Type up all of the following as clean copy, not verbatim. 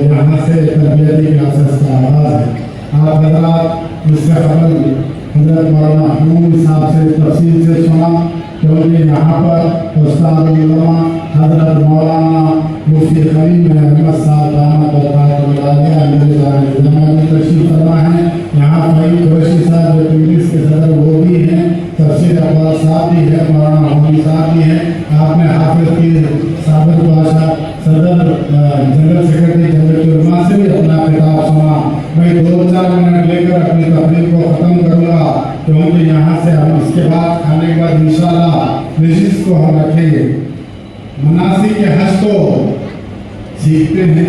यहाँ से तरबियती क्लासेस का आगाज़ है। आप हजरात इसका अमल हजरत मौलाना हनून साहब से तफसील से सुना, क्योंकि यहाँ पर उस्ताद उलमा हजरत मौलाना मुफ्ती करीम अहमद साहब दामद ज़मानी तशरीफ़ फरमा है। यहाँ फरीद कुरैशी साहब जो इंग्लिश के सदर वो भी हैं, तफसीर अब्बास साहब भी है, मौलाना हनून साहब भी हैं। आपने हाफिज़ की साबित बादशाह सदर जनरल सेक्रेटरी जमयत उलमा से भी अपना खिताब सुना। मैं 2-4 मिनट लेकर अपनी तकरीर को ख़त्म करूँगा, क्योंकि यहाँ से हम इसके बाद खाने के बाद इंशाअल्लाह मजलिस को हम रखेंगे। मनासिक के हज को सीखते हैं,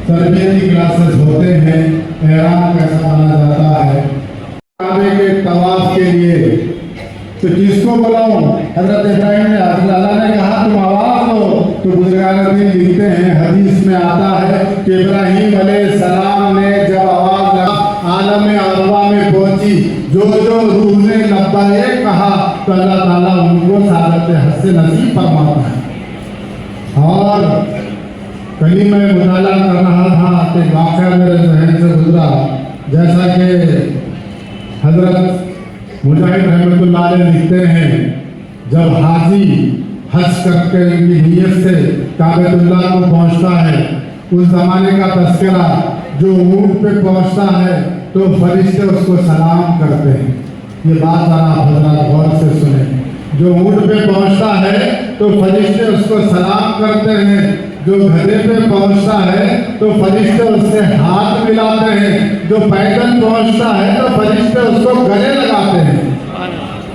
तरबियती क्लासेस होते हैं, एहराम कैसा बना जाता है काबे के तवाफ के लिए। तो किसको बुलाऊं? हजरत इब्राहिम ने अल्लाह ने कहा तुम आवाज़ दो, तो बुजुर्गान दीन लिखते हैं, हदीस में आता है कि इब्राहिम अलैहिस्सलाम ने जब आवाज़ लगा आलम अरवा में पहुंची, जो जो रूह ने लब्बैक कहा, तो अल्लाह ताला उनको सादत हज से नसीब फरमाता है। और कहीं मैं मुताला कर रहा था कि वाक़या मेरे जहन से गुजरा, जैसा कि हजरत मुजाहिद रहमतुल्लाह अलैह लिखते हैं, जब हाजी हज करके उनकी नीयत से काबतुल्लाह को पहुंचता है, उस ज़माने का तस्करा, जो ऊँट पे पहुंचता है तो फरिश्ते उसको सलाम करते हैं। ये बात आप हजरात गौर से सुने, जो ऊँट पे पहुंचता है तो फरिश्ते उसको सलाम करते हैं, जो गधे पे पहुंचता है तो फरिश्ते उससे हाथ मिलाते हैं, जो पैदल पहुंचता है तो फरिश्ते उसको गले लगाते हैं।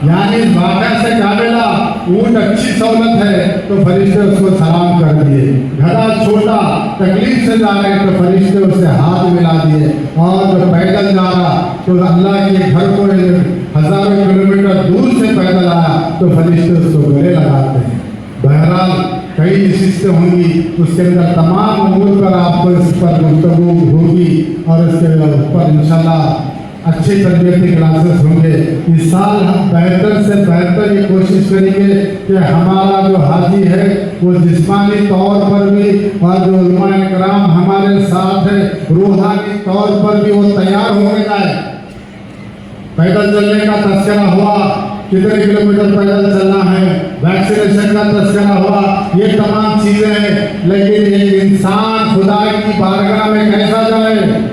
यानी वाक़या से क्या मिला? ऊँट अच्छी सहूलत है तो फरिश्ते उसको सलाम कर दिए, गधा छोटा तकलीफ से जा रहे तो फरिश्ते उससे हाथ मिला दिए, और जो पैदल जा रहा तो अल्लाह के घर को हज़ारों किलोमीटर दूर से पैदल आया तो फरिश्ते उसको गले लगाते हैं। बहरहाल कई नशिस्तें होंगी, उसके अंदर तमाम उम्र पर आपको इस पर गुफ्तगू होगी, और इसके ऊपर इंशाल्लाह अच्छी तरबियती क्लासेस होंगे। इस साल हम बेहतर से बेहतर ये कोशिश करेंगे कि हमारा जो हाजी है वो जिस्मानी तौर पर भी, और जो उलमा इकराम हमारे साथ है रूहानी तौर पर भी वो तैयार हो जाए। पैदल चलने का तस्करा हुआ, कितने किलोमीटर पैदल चलना है, वैक्सीनेशन का तस्करा हुआ, ये तमाम चीज़ें हैं, लेकिन एक इंसान खुदा की बारगाह में कैसा जाए,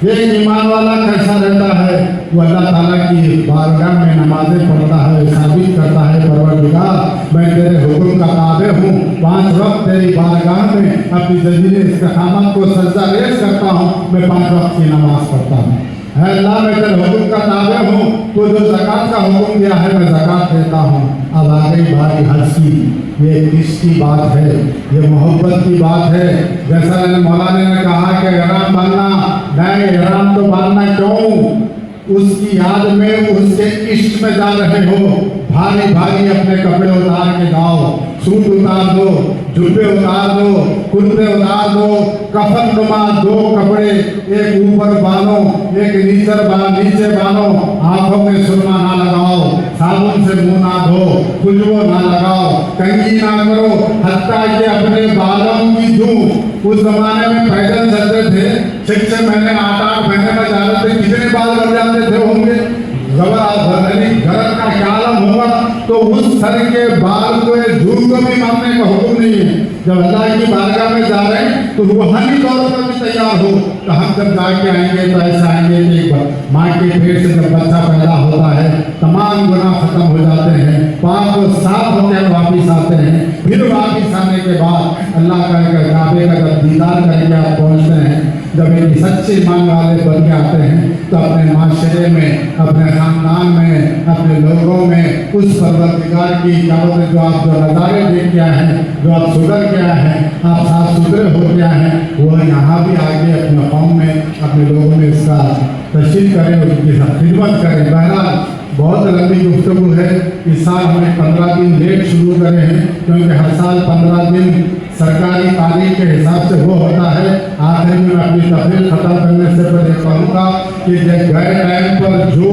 एक ईमान वाला कैसा रहता है, वो अल्लाह ताला की बारगाह में नमाजें पढ़ता है, साबित करता है परवरदिगार मैं तेरे हुक्म का ताबे हूँ, 5 वक्त तेरी बारगाह में अपनी ज़मीन इस्तिक़ामत को सजदा रेज़ करता हूँ, मैं 5 वक्त की नमाज पढ़ता हूँ। है अल्लाह मैं तेरे हुक्म का ताबे हूँ, तो जो ज़कात का हुक्म दिया है मैं ज़कात देता हूँ। अब आ गई बारी हज की, ये इश्क की बात है, ये मोहब्बत की बात है। जैसा मौलाना ने कहा कि एहराम बांधना, नहीं एहराम तो बांधना क्यों? उसकी याद में, उसके इश्क में जा रहे हो, भारी भारी अपने कपड़े उतार के जाओ, सूट उतार दो, जुब्बे उतार दो, कुर्ते उतार दो, कफन नुमा 2 कपड़े, एक ऊपर बांधो, एक नीचे बांधो, आंखों में सुरमा ना लगाओ, साबुन से मुंह ना धो, खुशबू ना लगाओ, कंघी ना करो, हत्ता के अपने बालों की धूप। उस जमाने में पैदल चलते थे, 6-6 महीने 8-8 महीने में जा रहे थे, कितने बाल बन जाते थे होंगे, घर का क्या आलम होगा। तो उस सर के बाल को झूठ को भी मानने का हुक्म नहीं है। जब अल्लाह की बारगाह में जा रहे हैं तो रूहानी तौर पर भी तैयार हो, तो हम जब जाके आएंगे तो ऐसा आएंगे कि माँ के पेट से जब बच्चा पैदा होता है तमाम गुनाह खत्म हो जाते हैं, पाक और साफ होकर वापिस आते हैं। फिर वापिस आने के बाद अल्लाह का काबे का जब दीदार करके आप पहुँचते हैं, जब एक सच्चे ईमान वाले बन के आते हैं, तो अपने माशरे में, अपने ख़ानदान में, अपने लोगों में उस परवरदिगार की काबत जो आप जो नज़ारे देख के आए हैं, जो आप सुधर के आए हैं, आप साफ सुथरे हो के आए हैं, वो यहाँ भी आगे अपने कौम में, अपने लोगों में इसका तशरीफ़ करें, उनकी खिदमत करें। बहरहाल बहुत लंबी गुफ्तगू है। इस साल हमने 15 दिन लेट शुरू करे हैं, क्योंकि हर साल 15 दिन सरकारी तारीख के हिसाब से वो होता है। आखिर में अपनी तकरीर ख़त्म करने से पहले कहूँगा कि गए टाइम पर जो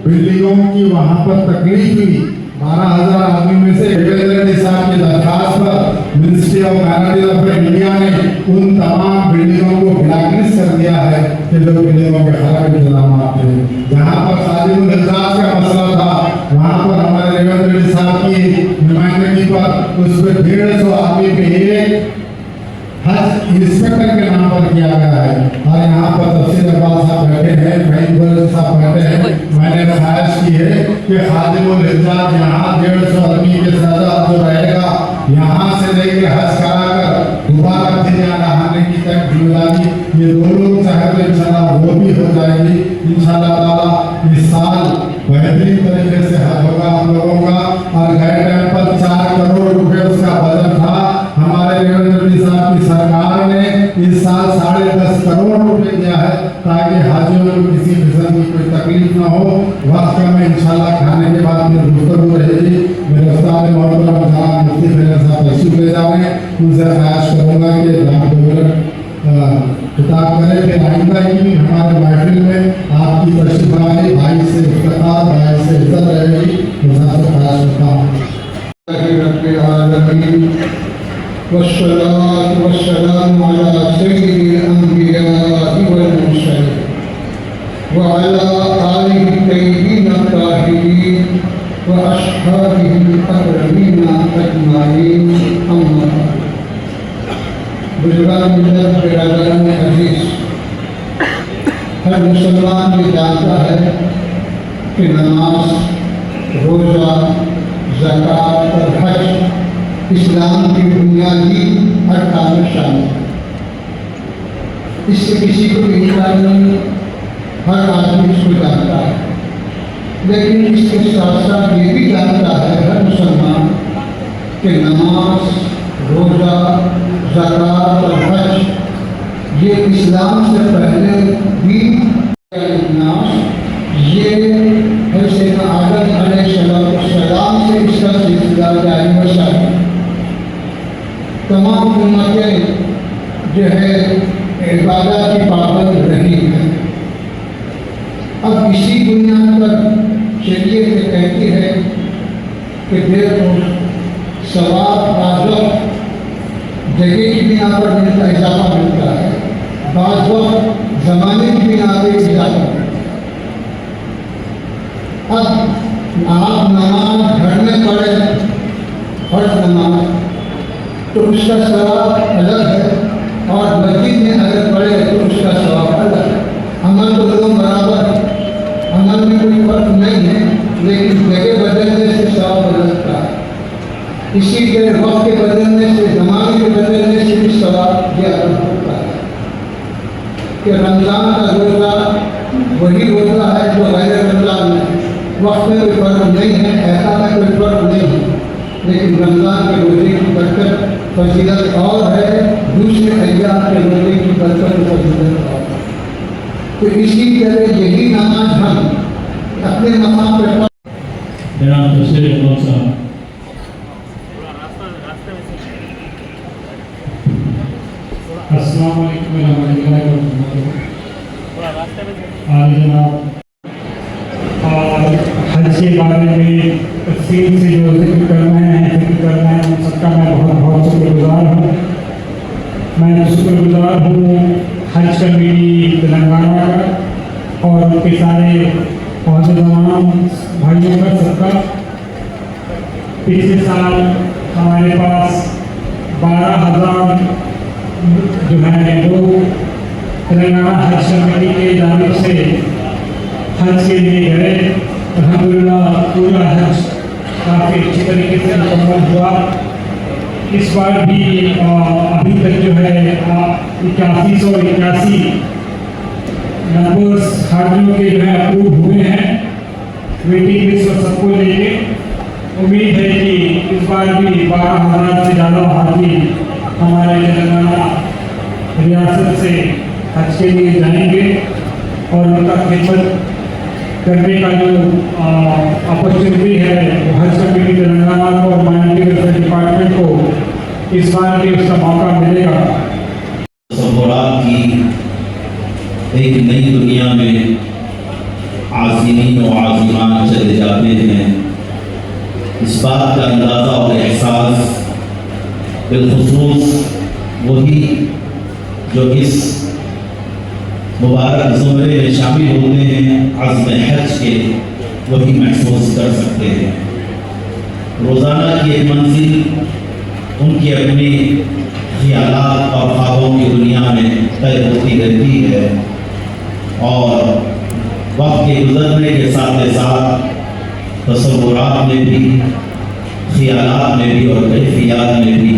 बिल्डिंगों की वहाँ पर तकलीफ हुई, 12,000 आदमी में से देवेंद्र रेड्डी साहब की दरखास्त पर ministry of minorities of India ने उन तमाम बिल्डिंगों को ब्लैकलिस्ट कर दिया है कि जो बिल्डिंगों के खराब इंतजाम थे। जहाँ पर साजिद इजाज का मसला था वहाँ पर हमारे देवेंद्र रेड्डी साहब की नुमाइंदगी पर उस पर 150 आदमी पे एक हज इंस्पेक्टर के नाम पर किया गया है। और यहाँ पर तफसीर अब्बास साहब बैठे हैं, फहीम साहब बैठे हैं। मैंने ख्वाहिश की है कि खादिमुल इजाज यहाँ 150 आदमी के साथ जो रहेगा यहाँ से लेकर हज कराकर दोबारा फिर यहाँ नहाने की तक जिम्मेदारी ये 2 लोग चाहे तो इंशाल्लाह वो भी हो जाएगी। इंशाल्लाह ताला इस साल बेहतरीन तरीके से हज होगा हम लोगों का। और गए टाइम पर 4 करोड़ रुपए उसका बजट था। हमारे देवेंद्र रेड्डी साहब की सरकार ने इस साल 10.5 करोड़ रुपए दिया है ताकि हाजियों को किसी किस्म की कोई तकलीफ न हो। वक्त में इंशाल्लाह खाने के बाद में गुफ्तगू रहेगी। मेरे उस्ताद मोहतरम जनाब मुफ्ती फैज़ल साहब तशरीफ ले जाएंगे, उनसे ख्वाहिश करूँगा कि आप 2 मिनट खिताब करें। फिर आइंदा की हमारे महफिल में आपकी तशरीफ आए भाई से इफ्तिखार, भाई से इज्जत रहेगी। मैं सबसे ख्वाहिश करता हूँ वस्सलातु वस्सलामु अला सय्यिदिल अंबिया'i वल मुरसलीन व अला आलिहि तय्यिबीन ताहिरीन व अस्हाबिहिल अकरमीन अजमाईन। अम्मा बाद। बुजुर्गान मिल्लत, बिरादरान अजीज, हर मुसलमान ये जानता है कि नमाज, रोज़ा, ज़कात और हज इस्लाम की बुनियादी अरकान में शामिल है। इससे किसी को इनकार नहीं, हर आदमी इसको जानता है। लेकिन इसके साथ साथ ये भी जानता है हर मुसलमान कि नमाज, रोज़ा, ज़कात और हज ये इस्लाम से पहले भी ये सैयदना आदम अलैहिस्सलाम से इसका सिलसिला जारी व शामिल। तमाम उम्मतें जो है इबादत की पाबंद रही है। अब इसी बुनियाद पर शरीयत कहती है कि देखो सवाब बाज़ जगह की बिना पर मिलता इजाफा मिलता है, बाज़ वक्त ज़माने की बिना पर इजाफा मिलता है। अब आप नमाज घर में पढ़े फर्ज नमाज तो उसका सवाब अलग है, और मस्जिद में अगर पढ़े तो उसका सवाब अलग है। अमल तो दोनों बराबर है, अमल में कोई फर्क नहीं है, लेकिन जगह बदलने से सवाब बदलता है। इसी तरह वक्त के बदलने से, ज़माने के बदलने से भी सवाब यह अलग होता है कि रमज़ान का रोज़ा वही रोज़ा है जो गैर रमज़ान में वक्त में कोई फर्क नहीं है, ऐसा में कोई फर्क नहीं है। लेकिन रमज़ान के रोज़े की बरकत फजीलत और है, दूसरे अय्याम के रोज़े की बरकत फजीलत और है। तो इसी तरह यही नमाज हम अपने मकाम पर अस्सलाम वालेकुम रहमतुल्लाहि व बरकातहू। आज जनाब हज के बारे में तफसील से जो जिक्र करना है उन सबका मैं बहुत बहुत शुक्रगुजार हूँ। मैं शुक्रगुजार हूँ हज कमेटी तेलंगाना का और उनके सारे तमाम भाइयों का सबका। पिछले साल हमारे पास 12,000 जो है लोग तेलंगाना हज कमेटी के जानिब से हज के लिए गए। अल्हम्दुलिल्लाह पूरा हज काफ़ी अच्छी तरीके से मुकम्मल हुआ। इस बार भी अभी तक जो है 8181 नंबर्स हाजियों के जो है अप्रूव हुए हैं वेटिंग लिस्ट और सबको लेके। उम्मीद है कि इस बार भी 12,000 से ज़्यादा हाजी हमारे तेलंगाना रियासत से हज के लिए जाएंगे और उनका खिदमत करने का जो अपॉर्चुनिटी है वो हज कमेटी तेलंगाना को और माइनॉरिटी वेलफेयर डिपार्टमेंट को इस बार भी उसका मौका मिलेगा। तसव्वुरात की एक नई दुनिया में आज़ीमीन और आज़ीमान चले जाते हैं। बात का अंदाज़ा और एहसास बिलखुसूस वही जो इस मुबारक ज़ुमरे में शामिल होते हैं अज़्म हज के, वही महसूस कर सकते हैं। रोज़ाना की एक मंजिल उनकी अपनी ख्यालात और ख्वाबों की दुनिया में तय होती रहती है, और वक्त के गुजरने के साथ साथ तसव्वुरात में भी, ख्यालात में भी और कैफियत में भी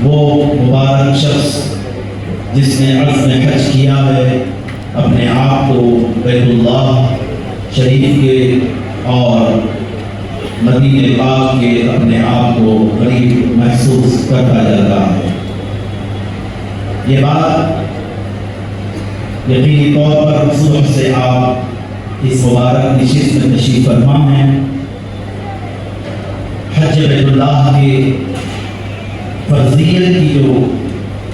वो मुबारक शख्स जिसने अज़्म हज किया है, अपने आप को बैतुल्लाह शरीफ के और मदीने पाक के अपने आप को करीब महसूस करता जाता है। ये बात यकीनी तौर पर सुबह से आप इस मुबारक नशिस्त में तशरीफ़ फरमा हैं। हज बैतुल्लाह के फर्जियत की जो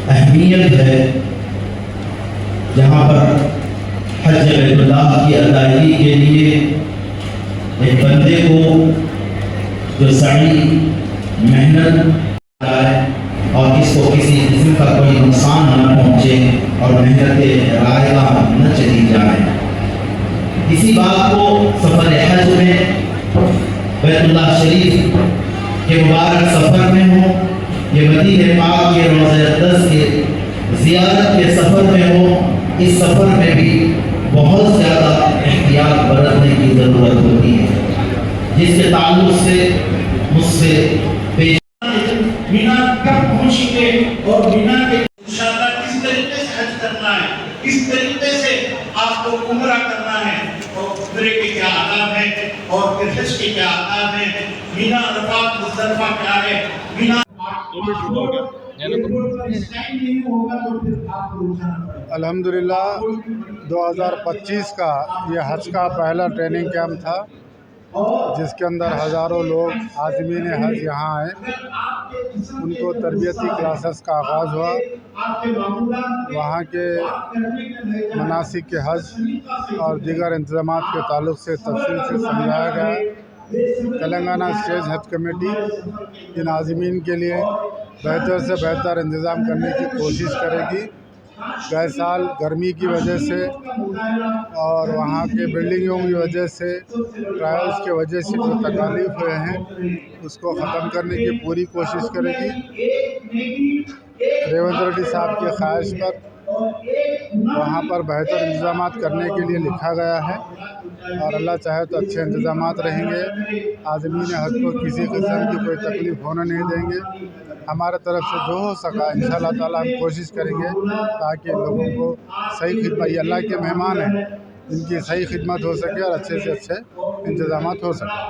अहमियत है, जहाँ पर हज बैतुल्लाह की अदायगी के लिए एक बंदे को जो सही मेहनत है और इसको किसी किस्म का कोई नुकसान न पहुँचे और मेहनत रायगा न चली जाए, इसी बात को सफ़र हज में बैतुल्लाह शरीफ के मुबारक सफ़र में हो, ये मदीने पाक के रोज़े अक़दस के ज़ियारत के सफ़र में हो, इस सफ़र में भी बहुत ज़्यादा एहतियात बरतने की ज़रूरत होती है, जिसके ताल्लुक से मुझसे पेश मीना कब पहुंचेंगे और मीना के इंशाअल्लाह किस तरीके से हज करना है, किस तरीके से आपको उम्रा करना है, और उम्रे के क्या आदाब है और फिर हज के क्या आदाब है, मीना अरफात मुज़दलिफा क्या है, मीना अल्हम्दुलिल्लाह 2025 का ये हज का पहला ट्रेनिंग कैंप था, जिसके अंदर हज़ारों लोग आज़मीन हज यहाँ आए। उनको तरबियती क्लासेस का आगाज़ हुआ। वहाँ के मनासिक के हज और दीगर इंतज़ामात के ताल्लुक़ से तफसील से समझाया गया। तेलंगाना स्टेट हज कमेटी इन आज़मीन के लिए बेहतर से बेहतर इंतज़ाम करने की कोशिश करेगी। गए साल गर्मी की वजह से और वहाँ के बिल्डिंगों की वजह से, ट्रायल्स की वजह से जो तकालीफ हुए हैं, उसको ख़त्म करने की पूरी कोशिश करेगी। रेवंत रेड्डी साहब की ख्वाहिश पर वहाँ पर बेहतर इंतज़ामात करने के लिए लिखा गया है, और अल्लाह चाहे तो अच्छे इंतज़ामात रहेंगे। आज़मीन हज को किसी किस्म की कोई तकलीफ़ होने नहीं देंगे। हमारे तरफ से जो हो सका इंशाअल्लाह ताला हम कोशिश करेंगे ताकि लोगों को सही खिदमत, ये अल्लाह के मेहमान हैं, इनकी सही खिदमत हो सके और अच्छे से अच्छे इंतज़ामात हो सके।